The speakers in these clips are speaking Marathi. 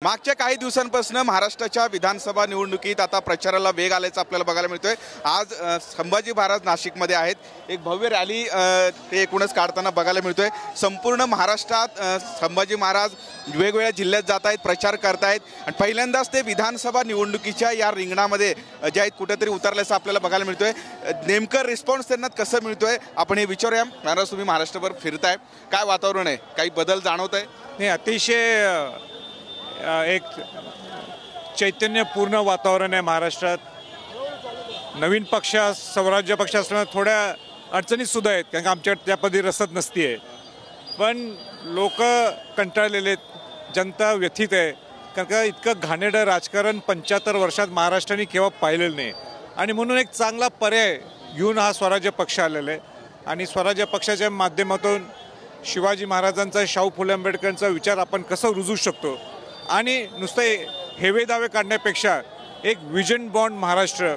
मागच्या काही दिवसांपासून महाराष्ट्राच्या विधानसभा निवडणुकीत आता प्रचाराला वेग आल्याचं आपल्याला बघायला मिळतोय। आज संभाजी महाराज नाशिकमध्ये आहेत, एक भव्य रॅली ते एकूणच काढताना बघायला मिळतोय। संपूर्ण महाराष्ट्रात संभाजी महाराज वेगवेगळ्या जिल्ह्यात जात आहेत, प्रचार करतायत आणि पहिल्यांदाच ते विधानसभा निवडणुकीच्या या रिंगणामध्ये जे आहेत कुठेतरी उतरल्याचं आपल्याला बघायला मिळतोय। नेमकं रिस्पॉन्स त्यांना कसं मिळतोय आपण हे विचारूया। महाराज तुम्ही महाराष्ट्रभर फिरताय, काय वातावरण आहे, काही बदल जाणवत आहे? नाही, अतिशय एक चैतन्यपूर्ण वातावरण आहे महाराष्ट्रात। नवीन पक्ष स्वराज्य पक्ष असल्यामुळे थोड्या अडचणीत सुद्धा आहेत, कारण आमच्याकडे त्या पदी रसद नसते, पण लोक कंटाळलेले आहेत, जनता व्यथित आहे, कारण का इतकं घाणेरडं राजकारण 75 वर्षात महाराष्ट्राने केव्हा पाहिलेलं नाही आणि म्हणून एक चांगला पर्याय घेऊन हा स्वराज्य पक्ष आलेला आहे। आणि स्वराज्य पक्षाच्या माध्यमातून शिवाजी महाराजांचा, शाहू फुले आंबेडकरांचा विचार आपण कसं रुजू शकतो आणि नुसते हेवे दावे काढण्यापेक्षा एक विजन बॉन्ड महाराष्ट्र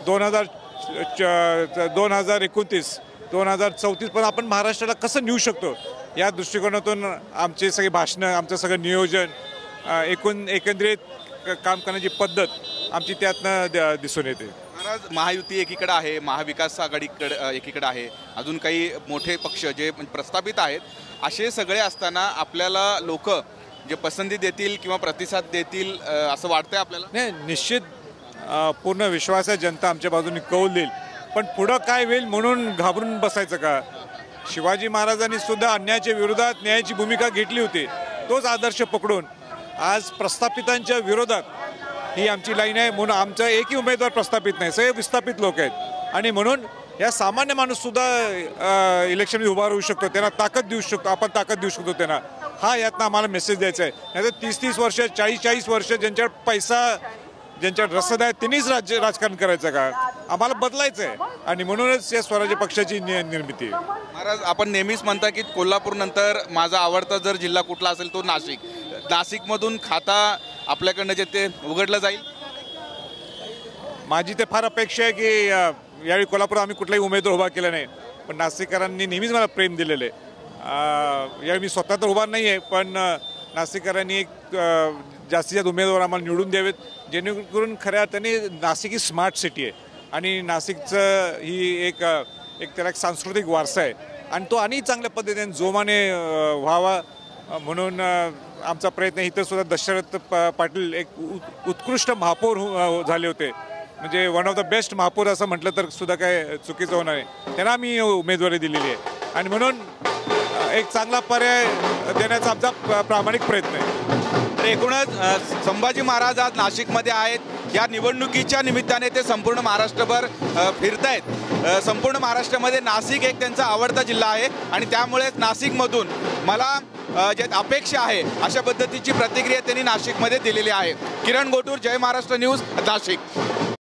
2029-2034 पण आपण महाराष्ट्राला कसं नेऊ शकतो या दृष्टिकोनातून आमचे सगळे भाषणं, आमचं सगळं नियोजन, एकंदरीत काम करण्याची पद्धत आमची त्यातनं दिसून येते। महाराज, महायुती एकीकडे आहे, महाविकास आघाडीकडे एकीकडे आहे, अजून काही मोठे पक्ष जे प्रस्थापित आहेत, असे सगळे असताना आपल्याला लोक जे पसंती देतील किंवा प्रतिसाद देतील असं वाटतंय आपल्याला? नाही, निश्चित पूर्ण विश्वास आहे, जनता आमच्या बाजूने कौल देईल, पण पुढं काय होईल म्हणून घाबरून बसायचं का? शिवाजी महाराजांनी सुद्धा अन्यायाच्या विरोधात न्यायाची भूमिका घेतली होती, तोच आदर्श पकडून आज प्रस्थापितांच्या विरोधात ही आमची लाईन आहे। म्हणून आमचा एकही उमेदवार प्रस्थापित नाही, सगळे विस्थापित लोक आहेत आणि म्हणून या सामान्य माणूस सुद्धा इलेक्शनमध्ये उभा राहू शकतो, त्यांना ताकद देऊ शकतो, आपण ताकद देऊ शकतो त्यांना। हा यातनं आम्हाला मेसेज द्यायचा आहे। नाहीतर 30-30 वर्ष, 40-40 वर्ष ज्यांच्याकडे पैसा, ज्यांच्याकडे रसद आहे त्यांनीच राजकारण करायचं का? आम्हाला बदलायचं आहे आणि म्हणूनच या स्वराज्य पक्षाची निर्मिती आहे। महाराज, आपण नेहमीच म्हणता की कोल्हापूर नंतर माझा आवडता जर जिल्हा कुठला असेल तो नाशिक। नाशिकमधून खाता आपल्याकडनं जे ते उघडलं जाईल? माझी ते फार अपेक्षा आहे की यावेळी कोल्हापूर आम्ही कुठलाही उमेदवार उभा केला नाही, पण नाशिककरांनी नेहमीच मला प्रेम दिलेलं आहे। यावेळी मी स्वतः तर उभा नाही आहे, पण नाशिककरांनी एक जास्तीत जास्त उमेदवार आम्हाला निवडून द्यावेत, जेणेकरून खऱ्या अर्थाने नाशिक ही स्मार्ट सिटी आहे आणि नाशिकचं ही एक त्याला एक सांस्कृतिक वारसा आहे आणि तो आणि चांगल्या पद्धतीने जोमाने व्हावा म्हणून आमचा प्रयत्न। इथं सुद्धा दशरथ पाटील एक उत्कृष्ट महापौर झाले होते, म्हणजे वन ऑफ द बेस्ट महापौर असं म्हटलं तर सुद्धा काय चुकीचं होणार नाही, त्यांना आम्ही उमेदवारी दिलेली आहे आणि म्हणून एक चांगला पर्याय देण्याचा आमचा प्रामाणिक प्रयत्न आहे। एकूणच संभाजी महाराज आज नाशिकमध्ये आहेत, या निवडणुकीच्या निमित्ताने ते संपूर्ण महाराष्ट्रभर फिरतायत। संपूर्ण महाराष्ट्रामध्ये नाशिक एक त्यांचा आवडता जिल्हा आहे आणि त्यामुळेच नाशिकमधून मला जे अपेक्षा आहे अशा पद्धतीची प्रतिक्रिया त्यांनी नाशिकमध्ये दिलेली आहे। किरण गोटूर, जय महाराष्ट्र न्यूज, नाशिक।